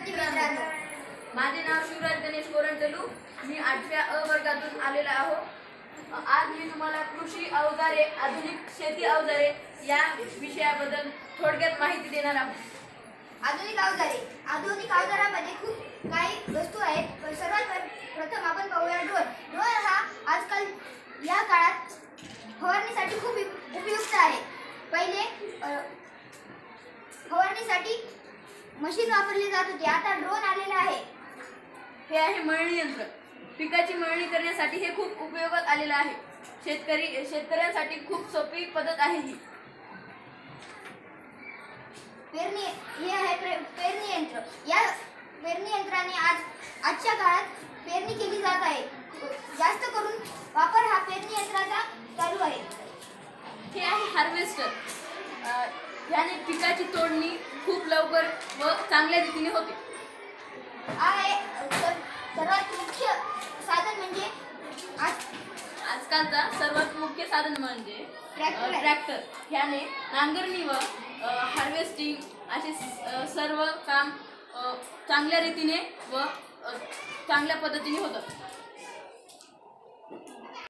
विद्यार्थी मित्रांनो, माझे नाव शिवराज गणेश कोरंटलू. मी 8व्या अ वर्गातून आलेला आहो. आज मी तुम्हाला कृषी अवजारे, आधुनिक शेती अवजारे या विषयाबद्दल थोडक्यात माहिती देणार आहोत. आधुनिक अवजारामध्ये खूप काही वस्तू आहेत. सर्वात प्रथम आपण पाहूया ड्रोन. ड्रोन हा आजकाल या काळात फवारणीसाठी खूप उपयुक्त आहे. पहिले फवारणीसाठी मशीन वापरली जात होती, आता ड्रोन आलेला आहे. हे आहे मळणी यंत्र. पिकाची मळणी करण्यासाठी हे खूप उपयोगात आलेलं आहे. शेतकऱ्यांसाठी खूप सोपी पद्धत आहे ही. हे आहे पेरणी यंत्र. या पेरणी यंत्राने आजच्या काळात पेरणी केली जात आहे. जास्त करून वापर हा पेरणी यंत्राचा चालू आहे. हे आहे हार्वेस्टर. याने पिकाची तोडणी खूप लवकर व चांगल्या रीतीने होते. सर्वात मुख्य साधन म्हणजे आजकालचा सर्वात मुख्य साधन म्हणजे ट्रॅक्टर. ह्याने नांगरणी व हार्वेस्टिंग असे सर्व काम चांगल्या रीतीने व चांगल्या पद्धतीने होतं.